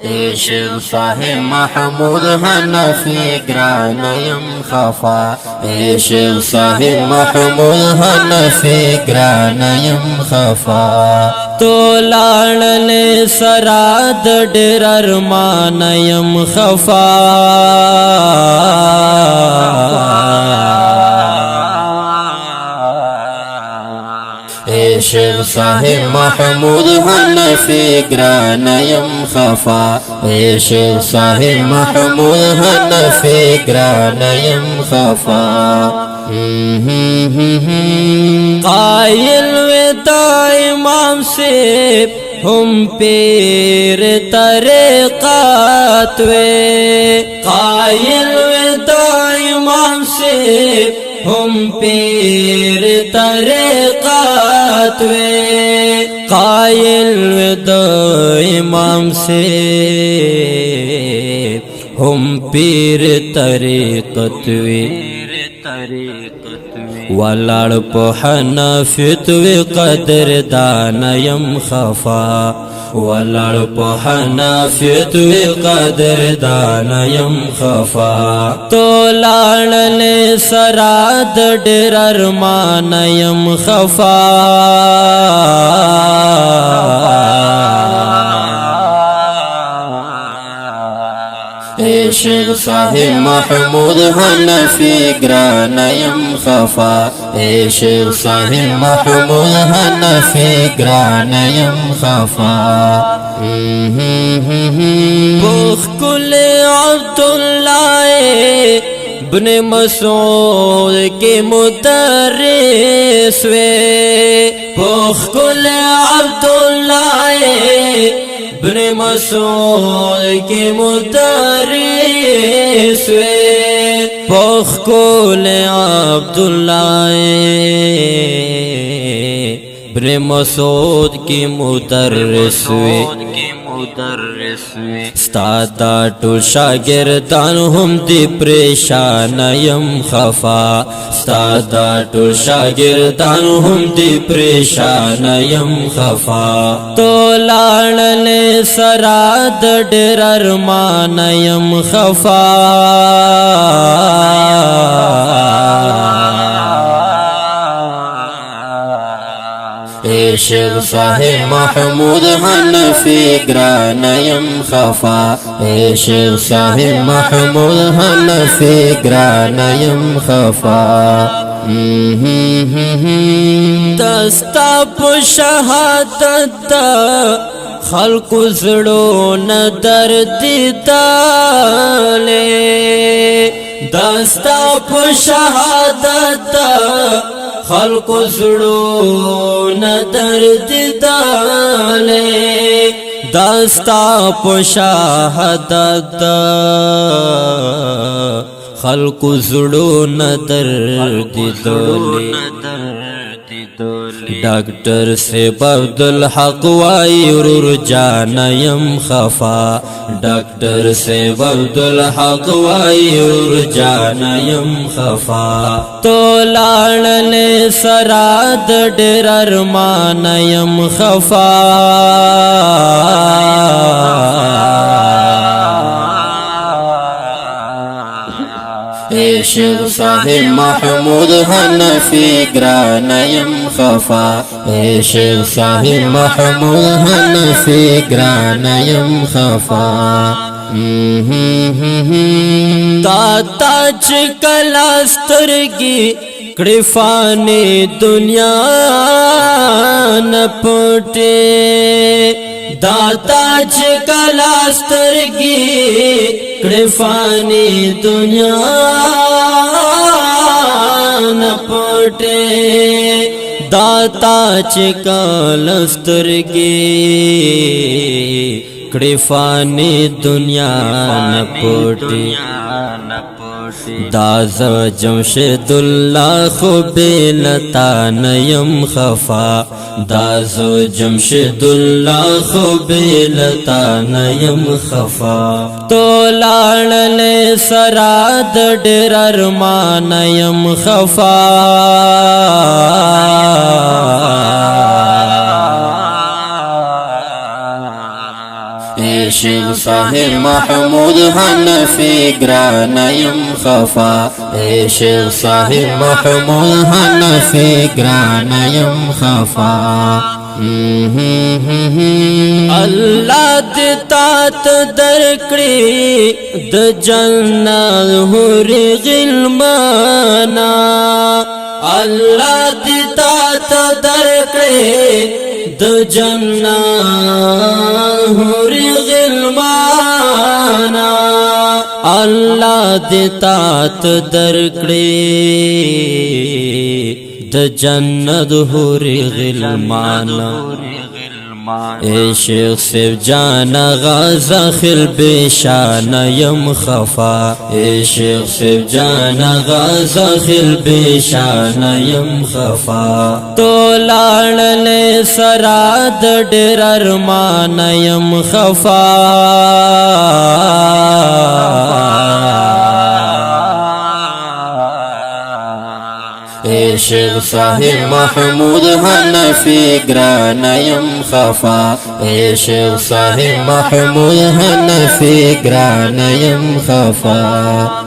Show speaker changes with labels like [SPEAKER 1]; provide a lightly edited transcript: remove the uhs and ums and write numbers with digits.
[SPEAKER 1] शेख साहिब महमूद हनफी ग्रान यम खफा शेख साहिब महमूद हनफी ग्रान यम खफा
[SPEAKER 2] तो लाड़ले सराद डेरर मानयम खफा
[SPEAKER 1] शेख साहिब महमूद हनफी ग्रान यम खफा शेख साहिब महमूद हनफी ग्रान यम खफा
[SPEAKER 2] कायल वेता इमाम से हम पीर तरीक़त वे कायल वेता इमाम से हम पीर तरीक़त वे कायल वेता इमाम से हम पीर तरीक़त वे वलाड़ पहनफित वे कदर दानयम खफा वलाड़ पहनफित वे कदर दानयम खफा तो लाड़ले सराद डेरर मानयम खफा
[SPEAKER 1] शेख साहिब महमूद हनफी ग्रान यम खफा शेख साहिब महमूद हनफी ग्रान यम खफा
[SPEAKER 2] बुखकुल अब्दुल्लाह इब्न मसूद के मुदर्रिस वे बुखकुल अब्दुल्लाह इब्न मसूद के मुदर्रिस वे बुखकुल अब्दुल्लाह इब्न मसूद के मुदर्रिस वे स्तादा टू शागिर्दान हम दी परेशान यम खफा स्तादा टू शागिर्दान हम दी परेशान यम खफा तो लाड़ले सराद डेरर मानयम खफा
[SPEAKER 1] शेख साहिब महमूद हनफी ग्रान यम खफा शेख साहिब महमूद हनफी ग्रान यम खफा
[SPEAKER 2] दस्ता शहादत खल्क जड़ो न दर्द ताले दस्ता शहादत खल्क जड़ो न दर्द ताले दस्ता शहादत खल्क जड़ो न दर्द डॉक्टर से अब्दुल हक वायुर जानयम खफा डॉक्टर से अब्दुल हक वायुर जानयम खफा तो लाड़ले सराद डेरर मानयम खफा
[SPEAKER 1] शेख साहिब महमूद हनफी ग्रान यम खफा शेख साहिब महमूद हनफी ग्रान यम खफा
[SPEAKER 2] दाता कलास्तरगी कृफाने दुनिया न पुटे दाता कलास्तरगी कृफाने दुनिया न पुटे दाता कलास्तरगी कृफाने दुनिया न पुटे दाज जमशेदुल्लाह खुबेलता नयम खफा दाज जमशेदुल्लाह खुबेलता नयम खफा तो लाड़ले सराद डेरर मानयम खफा
[SPEAKER 1] شیخ صاحب محمود حنفی گرانیم خفا شیخ صاحب محمود حنفی گرانیم خفا
[SPEAKER 2] اللہ دیتا درکڑی د جنت حور غلمانا اللہ دیتا درکڑی د جنت حور غلمانا اللہ دیتا درکڑی د جنت حور غلمانا اے شیخ سیف جانا غازا خل بیشان یم خفا اے شیخ سیف جانا غازا خل بیشان یم خفا تو لاڑلے سراد ڈر ارمان یم خفا
[SPEAKER 1] شیخ صاحب محمود حنفی گرانیم خفا شیخ صاحب محمود حنفی گرانیم خفا